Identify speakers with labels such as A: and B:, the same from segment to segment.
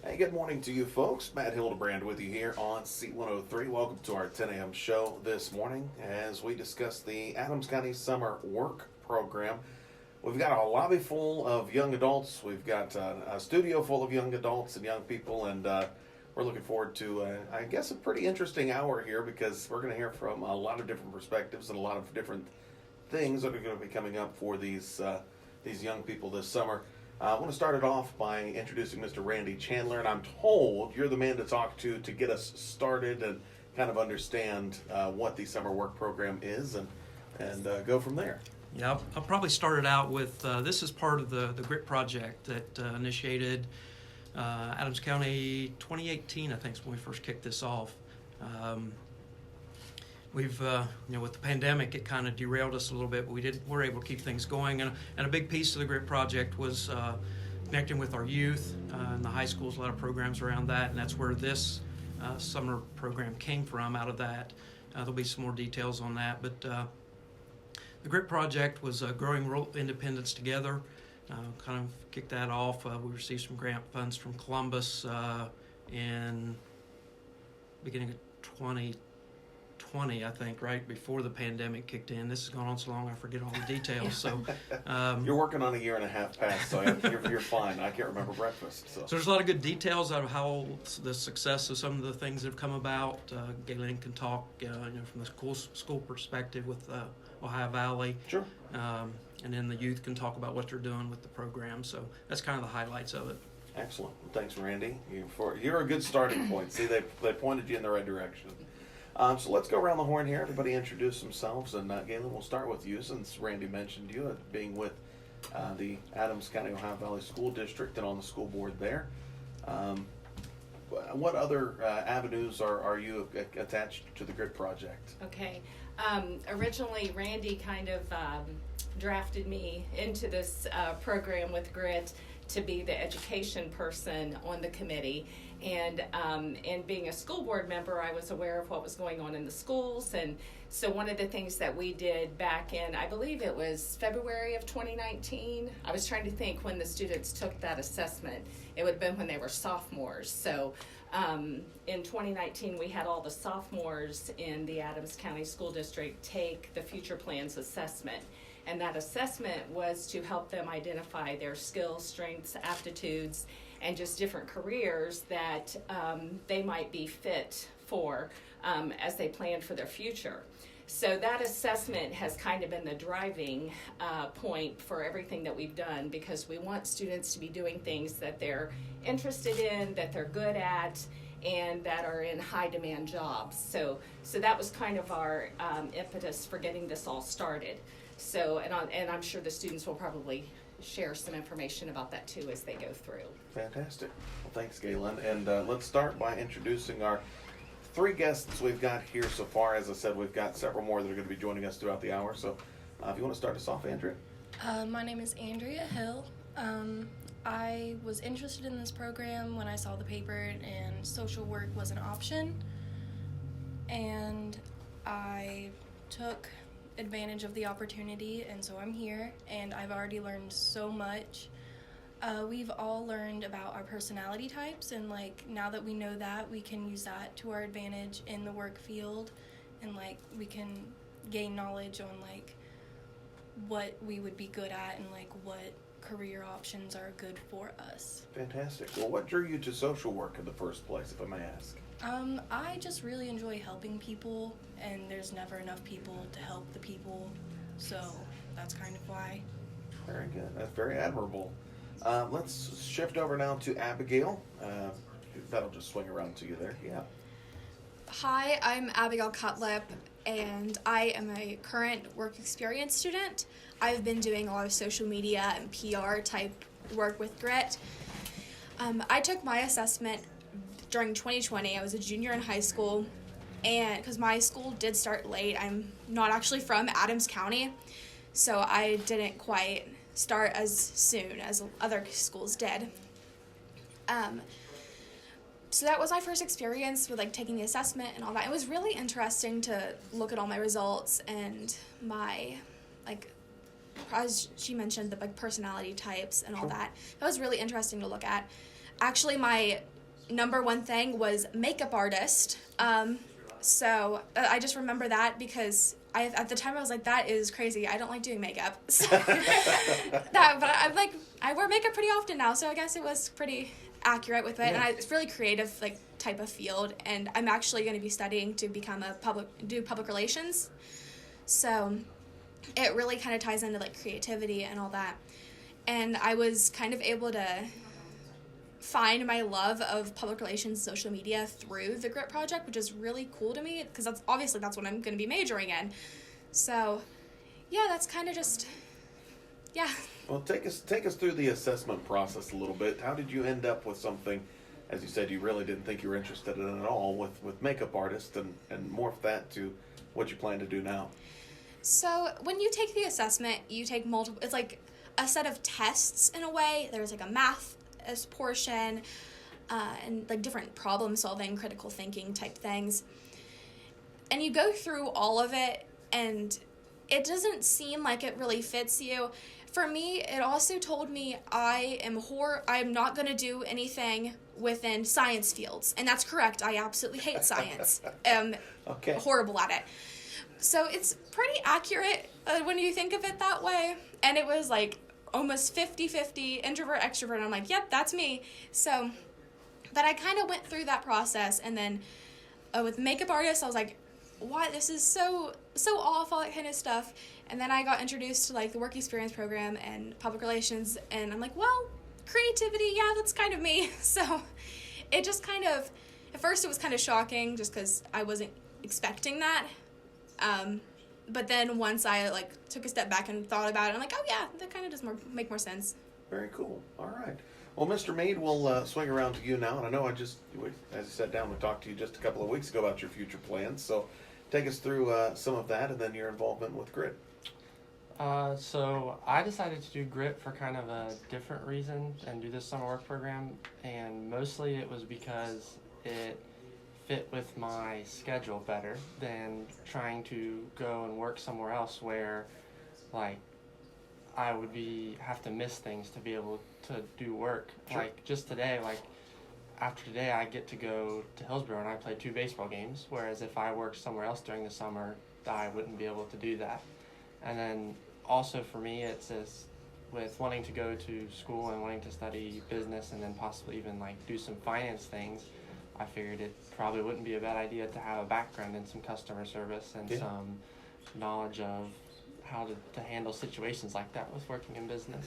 A: Hey, good morning to you folks. Matt Hildebrand with you here on C103. Welcome to our 10 a.m. show this morning as we discuss the Adams County Summer Work Program. We've got a lobby full of young adults. We've got a studio full of young adults and young people, and we're looking forward to, I guess, a pretty interesting hour here because we're going to hear from a lot of different perspectives and a lot of different things that are going to be coming up for these young people this summer. I want to start it off by introducing Mr. Randy Chandler, and I'm told you're the man to talk to get us started and kind of understand what the summer work program is and go from there.
B: Yeah, I'll probably start it out with this is part of the GRIT project that initiated Adams County 2018, I think is when we first kicked this off. We've, with the pandemic, it kind of derailed us a little bit, but we're able to keep things going. And a big piece of the GRIT project was connecting with our youth in the high schools, a lot of programs around that, and that's where this summer program came from out of that. There'll be some more details on that, but the GRIT project was growing rural independence together. Kind of kicked that off. We received some grant funds from Columbus in beginning of 2020, I think, right before the pandemic kicked in. This has gone on so long, I forget all the details. So
A: you're working on a year and a half past, so you're fine. I can't remember breakfast. So
B: there's a lot of good details out of how the success of some of the things that have come about. Gay Lynn can talk, from the school perspective with Ohio Valley.
A: Sure.
B: And then the youth can talk about what they're doing with the program. So that's kind of the highlights of it.
A: Excellent. Well, thanks, Randy. You're a good starting point. See, they pointed you in the right direction. So let's go around the horn here. Everybody introduce themselves, and Galen, we'll start with you since Randy mentioned you being with the Adams County Ohio Valley School District and on the school board there. What other avenues are you attached to the GRIT project?
C: Okay. Originally, Randy kind of drafted me into this program with GRIT to be the education person on the committee. And being a school board member, I was aware of what was going on in the schools. And so one of the things that we did back in, I believe it was February of 2019, I was trying to think when the students took that assessment. It would have been when they were sophomores. So in 2019, we had all the sophomores in the Adams County School District take the Future Plans assessment. And that assessment was to help them identify their skills, strengths, aptitudes, and just different careers that they might be fit for as they plan for their future. So that assessment has kind of been the driving point for everything that we've done, because we want students to be doing things that they're interested in, that they're good at, and that are in high demand jobs. So that was kind of our impetus for getting this all started. So, and I'm sure the students will probably share some information about that too as they go through.
A: Fantastic. Well, thanks, Galen. And let's start by introducing our three guests we've got here so far. As I said, we've got several more that are going to be joining us throughout the hour. So if you want to start us off, Andrea.
D: My name is Andrea Hill. I was interested in this program when I saw the paper and social work was an option. And I took advantage of the opportunity, and so I'm here, and I've already learned so much. We've all learned about our personality types, and now that we know that, we can use that to our advantage in the work field, and we can gain knowledge on what we would be good at and what career options are good for us.
A: Fantastic. Well, what drew you to social work in the first place, if I may ask?
D: I just really enjoy helping people, and there's never enough people to help the people, so that's kind of why.
A: Very good. That's very admirable. Let's shift over now to Abigail. That'll just swing around to you there. Yeah.
E: Hi, I'm Abigail Cutlip, and I am a current work experience student. I've been doing a lot of social media and PR type work with GRIT. I took my assessment during 2020. I was a junior in high school, and because my school did start late, I'm not actually from Adams County, so I didn't quite start as soon as other schools did. So that was my first experience with taking the assessment and all that. It was really interesting to look at all my results and my as she mentioned, the personality types and all that. That was really interesting to look at. Actually, my number one thing was makeup artist. So I just remember that because at the time I was like, that is crazy. I don't like doing makeup. So but I'm like, I wear makeup pretty often now, so I guess it was pretty accurate with it.
A: Yeah.
E: And it's really creative, like, type of field. And I'm actually going to be studying to become do public relations. So it really kind of ties into, like, creativity and all that. And I was kind of able to find my love of public relations and social media through the GRIT project, which is really cool to me because that's what I'm going to be majoring in. So yeah, that's kind of just, yeah.
A: Well, take us through the assessment process a little bit. How did you end up with something, as you said, you really didn't think you were interested in at all, with makeup artist, and morph that to what you plan to do now?
E: So when you take the assessment, you take multiple, it's like a set of tests in a way. There's like a math portion, and like different problem solving, critical thinking type things. And you go through all of it, and it doesn't seem like it really fits you. For me, it also told me I'm not going to do anything within science fields. And that's correct. I absolutely hate science.
A: Okay.
E: Horrible at it. So it's pretty accurate when you think of it that way. And it was like almost 50-50 introvert, extrovert. And I'm like, yep, that's me. So, but I kind of went through that process. And then with makeup artists, I was like, what? This is so off, all that kind of stuff. And then I got introduced to, like, the work experience program and public relations. And I'm like, well, creativity, yeah, that's kind of me. So it just kind of, at first it was kind of shocking just because I wasn't expecting that. But then once I, like, took a step back and thought about it, I'm like, oh yeah, that kind of does make more sense.
A: Very cool. All right. Well, Mr. Meade, we'll swing around to you now. And I know as I sat down, we talked to you just a couple of weeks ago about your future plans. So take us through some of that and then your involvement with GRIT.
F: So I decided to do GRIT for kind of a different reason and do this summer work program. And mostly it was because it fit with my schedule better than trying to go and work somewhere else where, like, I would have to miss things to be able to do work.
A: Sure.
F: Like, just today, like, after today I get to go to Hillsborough and I play 2 baseball games, whereas if I worked somewhere else during the summer, I wouldn't be able to do that. And then also for me, it's this, with wanting to go to school and wanting to study business and then possibly even, like, do some finance things, I figured it probably wouldn't be a bad idea to have a background in some customer service and some knowledge of how to handle situations like that with working in business.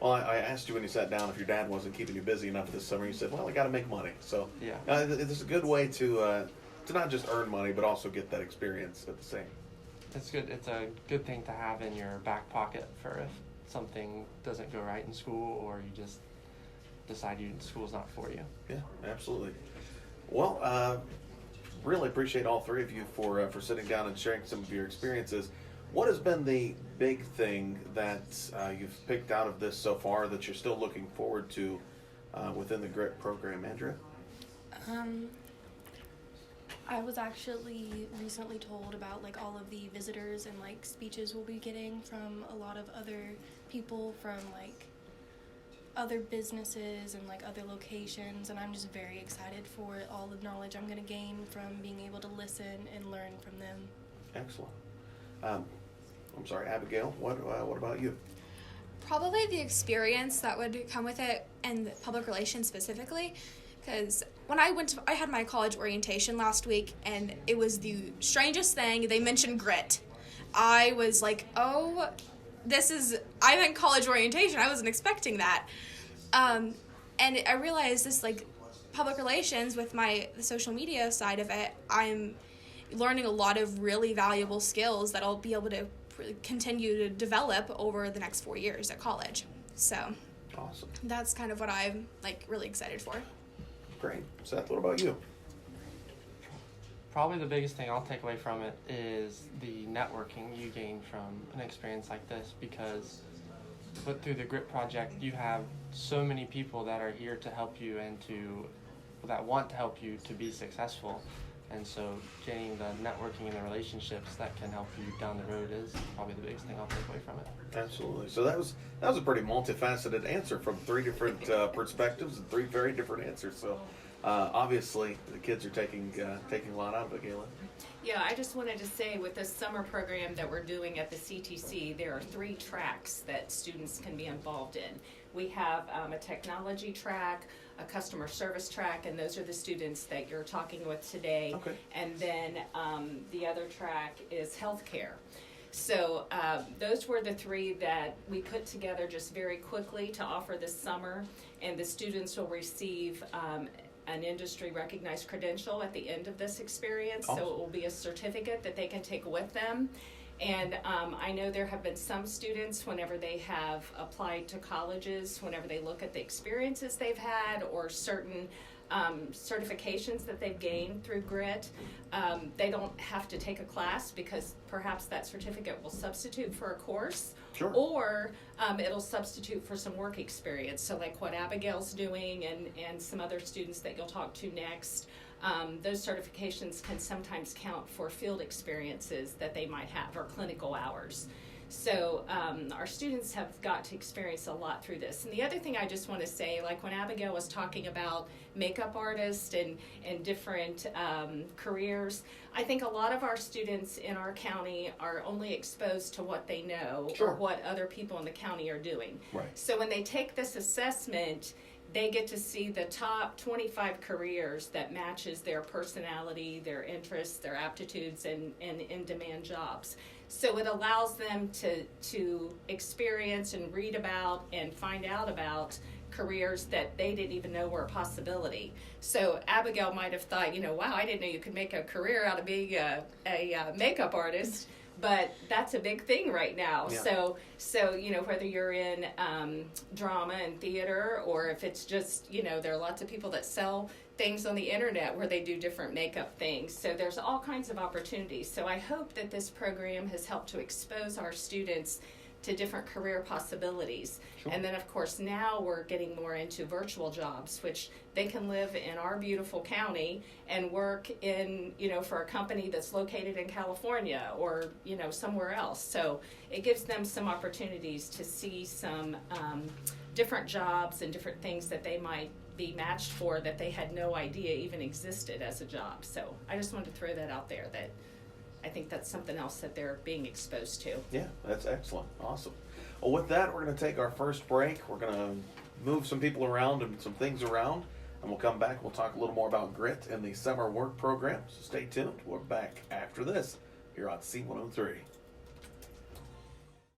A: Well, I asked you when you sat down if your dad wasn't keeping you busy enough this summer. You said, well, I got to make money. So
F: Yeah.
A: It's a good way to not just earn money, but also get that experience at the same.
F: It's good. It's a good thing to have in your back pocket for if something doesn't go right in school or you just decide school's not for you.
A: Yeah, absolutely. Well, really appreciate all three of you for sitting down and sharing some of your experiences. What has been the big thing that you've picked out of this so far that you're still looking forward to within the GRIT program, Andrea?
D: I was actually recently told about, like, all of the visitors and, like, speeches we'll be getting from a lot of other people from, like, other businesses and, like, other locations, and I'm just very excited for all the knowledge I'm going to gain from being able to listen and learn from them.
A: Excellent. I'm sorry, Abigail, what about you?
E: Probably the experience that would come with it, and public relations specifically, because when I had my college orientation last week, and it was the strangest thing. They mentioned GRIT. I was like, oh, I'm in college orientation. I wasn't expecting that. And I realized this, like, public relations with the social media side of it, I'm learning a lot of really valuable skills that I'll be able to continue to develop over the next 4 years at college. So
A: Awesome.
E: that's kind of what I'm, like, really excited for.
A: Great. Seth, what about you?
F: Probably the biggest thing I'll take away from it is the networking you gain from an experience like this, because through the GRIT project you have so many people that are here to help you and that want to help you to be successful, And so getting the networking and the relationships that can help you down the road is probably the biggest thing I'll take away from it.
A: Absolutely. So that was a pretty multifaceted answer from three different perspectives and three very different answers. So obviously the kids are taking a lot out of it, Galen.
C: Yeah, I just wanted to say with this summer program that we're doing at the CTC, there are 3 tracks that students can be involved in. We have a technology track, a customer service track, and those are the students that you're talking with today.
A: Okay.
C: And then the other track is healthcare. So those were the 3 that we put together just very quickly to offer this summer, and the students will receive an industry recognized credential at the end of this experience.
A: Awesome.
C: So it will be a certificate that they can take with them. And I know there have been some students, whenever they have applied to colleges, whenever they look at the experiences they've had or certain certifications that they've gained through GRIT, they don't have to take a class because perhaps that certificate will substitute for a course.
A: Sure.
C: Or it'll substitute for some work experience. So like what Abigail's doing and some other students that you'll talk to next, those certifications can sometimes count for field experiences that they might have or clinical hours. So our students have got to experience a lot through this. And the other thing I just want to say, like when Abigail was talking about makeup artists and different careers, I think a lot of our students in our county are only exposed to what they know
A: Sure.
C: or what other people in the county are doing.
A: Right.
C: So when they take this assessment, they get to see the top 25 careers that matches their personality, their interests, their aptitudes, and in-demand jobs. So it allows them to experience and read about and find out about careers that they didn't even know were a possibility. So Abigail might have thought, wow, I didn't know you could make a career out of being a makeup artist. But that's a big thing right now.
A: Yeah.
C: So whether you're in drama and theater, or if it's just, there are lots of people that sell things on the internet where they do different makeup things. So there's all kinds of opportunities. So I hope that this program has helped to expose our students to different career possibilities.
A: Sure.
C: And then, of course, now we're getting more into virtual jobs, which they can live in our beautiful county and work in, for a company that's located in California or, somewhere else. So it gives them some opportunities to see some different jobs and different things that they might be matched for that they had no idea even existed as a job. So I just wanted to throw that out there, that I think that's something else that they're being exposed to.
A: Yeah, that's excellent. Awesome. Well, with that, we're going to take our first break. We're going to move some people around and some things around, and we'll come back. We'll talk a little more about GRIT and the summer work program. So stay tuned. We're back after this here on C103.